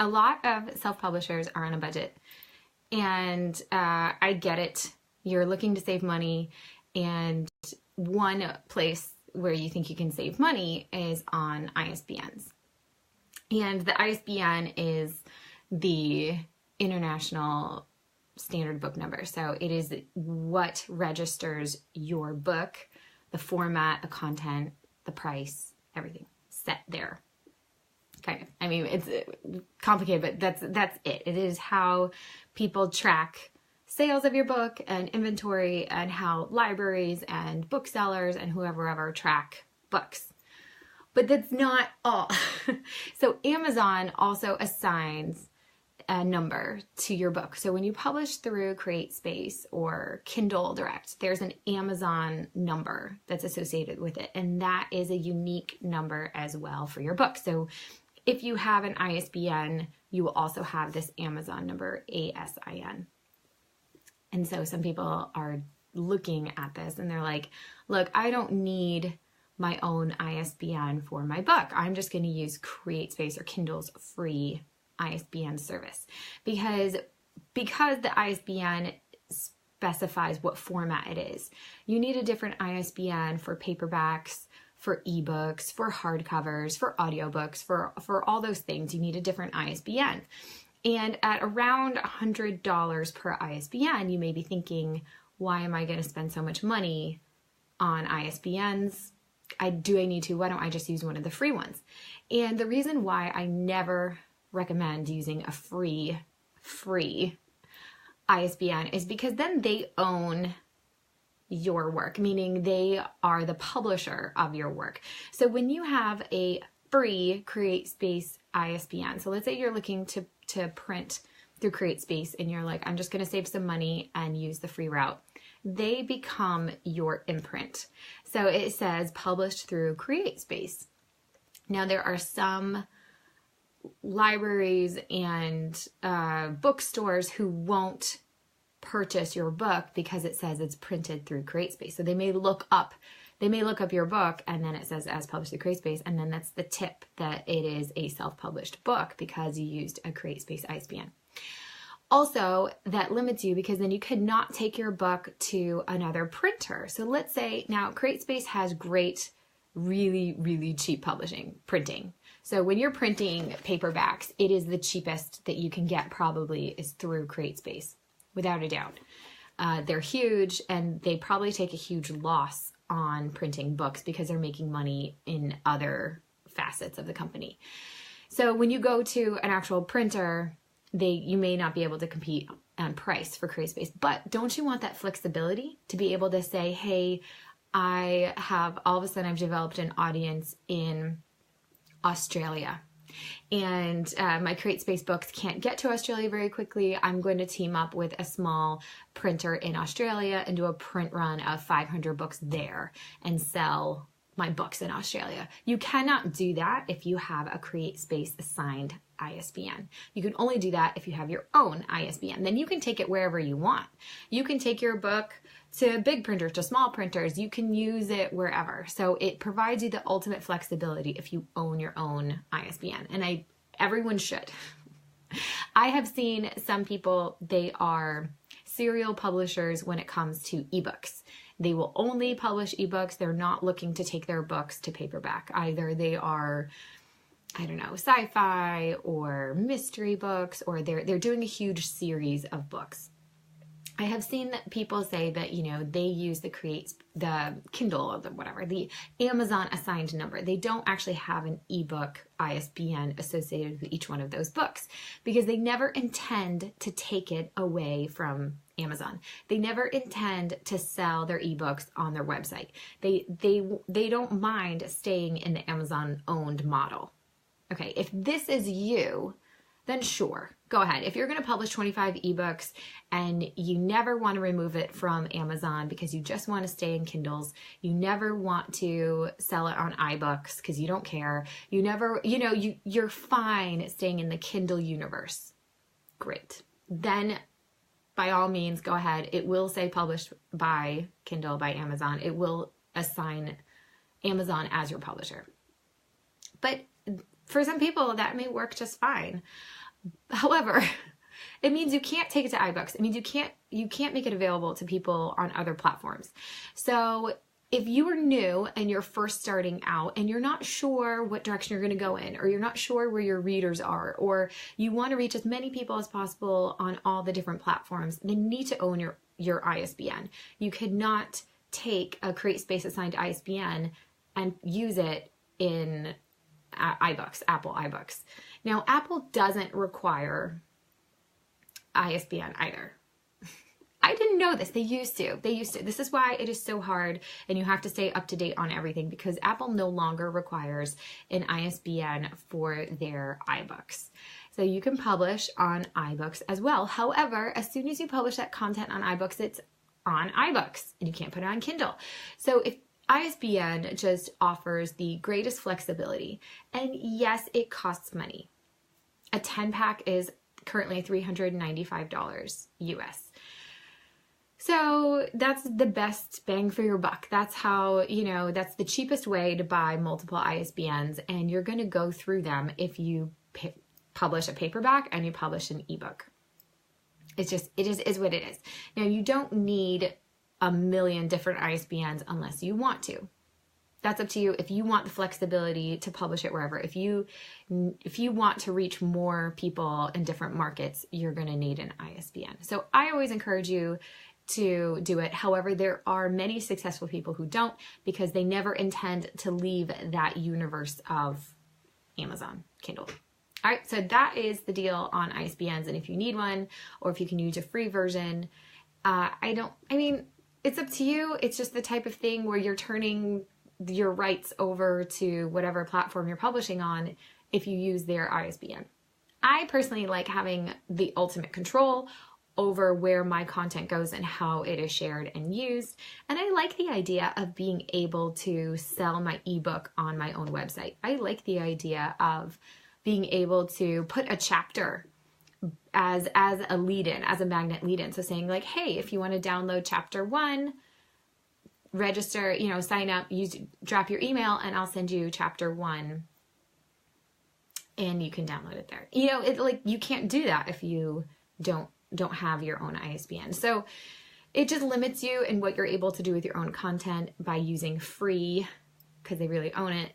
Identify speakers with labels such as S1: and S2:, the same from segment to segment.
S1: a lot of self-publishers are on a budget, and I get it. You're looking to save money, and one place where you think you can save money is on ISBNs. And the ISBN is the International Standard Book Number. So it is what registers your book, the format, the content, the price, everything set there. Kind of. I mean, it's complicated, but that's it. It is how people track sales of your book and inventory, and how libraries and booksellers and whoever ever track books. But that's not all. So Amazon also assigns a number to your book. So when you publish through CreateSpace or Kindle Direct, there's an Amazon number that's associated with it. And that is a unique number as well for your book. So if you have an ISBN, you will also have this Amazon number, ASIN. And so some people are looking at this and they're like, look, I don't need my own ISBN for my book. I'm just going to use CreateSpace or Kindle's free ISBN service. Because the ISBN specifies what format it is. You need a different ISBN for paperbacks, for ebooks, for hardcovers, for audiobooks, for all those things. You need a different ISBN. And at around $100 per ISBN, you may be thinking, why am I going to spend so much money on ISBNs? Why don't I just use one of the free ones? And the reason why I never recommend using a free ISBN is because then they own your work, meaning they are the publisher of your work. So when you have a free CreateSpace ISBN, so let's say you're looking to print through CreateSpace and you're like, I'm just going to save some money and use the free route. They become your imprint. So it says published through CreateSpace. Now there are some libraries and bookstores who won't purchase your book because it says it's printed through CreateSpace. So they may look up your book and then it says as published through CreateSpace, and then that's the tip that it is a self-published book because you used a CreateSpace ISBN. Also, that limits you because then you could not take your book to another printer. So let's say now CreateSpace has great, really, really cheap printing. So when you're printing paperbacks, it is the cheapest that you can get probably is through CreateSpace, without a doubt. They're huge and they probably take a huge loss on printing books because they're making money in other facets of the company. So when you go to an actual printer, you may not be able to compete on price for CreateSpace, but don't you want that flexibility to be able to say, hey, all of a sudden I've developed an audience in Australia and my CreateSpace books can't get to Australia very quickly. I'm going to team up with a small printer in Australia and do a print run of 500 books there and sell my books in Australia. You cannot do that if you have a CreateSpace assigned ISBN. You can only do that if you have your own ISBN. Then you can take it wherever you want. You can take your book to big printers, to small printers. You can use it wherever. So it provides you the ultimate flexibility if you own your own ISBN. And everyone should. I have seen some people, they are serial publishers when it comes to ebooks. They will only publish ebooks. They're not looking to take their books to paperback. Either they are, I don't know, sci-fi or mystery books, or they're doing a huge series of books. I have seen that people say that, they use the Kindle or the Amazon assigned number. They don't actually have an ebook ISBN associated with each one of those books because they never intend to take it away from Amazon. They never intend to sell their ebooks on their website. They don't mind staying in the Amazon owned model. Okay, if this is you, then sure, go ahead. If you're going to publish 25 ebooks and you never want to remove it from Amazon because you just want to stay in Kindles, you never want to sell it on iBooks because you don't care, you're fine staying in the Kindle universe. Great. Then by all means, go ahead. It will say published by Kindle, by Amazon. It will assign Amazon as your publisher. But for some people, that may work just fine. However, it means you can't take it to iBooks. It means you can't make it available to people on other platforms. So if you are new and you're first starting out and you're not sure what direction you're going to go in, or you're not sure where your readers are, or you want to reach as many people as possible on all the different platforms, then you need to own your ISBN. You could not take a CreateSpace assigned ISBN and use it in iBooks, Apple iBooks. Now, Apple doesn't require ISBN either. I didn't know this. They used to. This is why it is so hard and you have to stay up to date on everything, because Apple no longer requires an ISBN for their iBooks. So you can publish on iBooks as well. However, as soon as you publish that content on iBooks, it's on iBooks and you can't put it on Kindle. So if ISBN just offers the greatest flexibility, and yes, it costs money. A 10-pack is currently $395 US. So that's the best bang for your buck. That's how, that's the cheapest way to buy multiple ISBNs, and you're going to go through them if you publish a paperback and you publish an ebook. It is what it is. Now, you don't need a million different ISBNs unless you want to. That's up to you. If you want the flexibility to publish it wherever, if you want to reach more people in different markets, you're going to need an ISBN. So I always encourage you to do it. However, there are many successful people who don't, because they never intend to leave that universe of Amazon Kindle. All right, so that is the deal on ISBNs. And if you need one, or if you can use a free version, it's up to you. It's just the type of thing where you're turning your rights over to whatever platform you're publishing on if you use their ISBN. I personally like having the ultimate control over where my content goes and how it is shared and used. And I like the idea of being able to sell my ebook on my own website. I like the idea of being able to put a chapter as a lead-in, as a magnet lead-in. So saying like, hey, if you want to download chapter 1, register, sign up, drop your email, and I'll send you chapter 1, and you can download it there. You can't do that if you don't have your own ISBN. So it just limits you in what you're able to do with your own content by using free, because they really own it,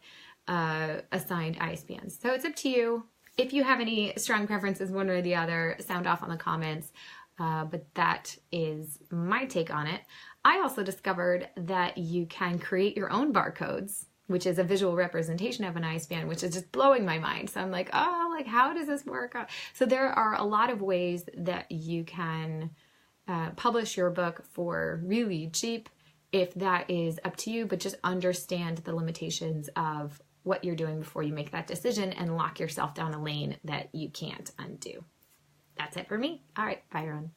S1: assigned ISBNs. So it's up to you. If you have any strong preferences one way or the other, sound off on the comments. But that is my take on it. I also discovered that you can create your own barcodes, which is a visual representation of an ISBN, which is just blowing my mind. So I'm like, how does this work? So there are a lot of ways that you can publish your book for really cheap, if that is up to you, but just understand the limitations of what you're doing before you make that decision and lock yourself down a lane that you can't undo. That's it for me. All right, bye everyone.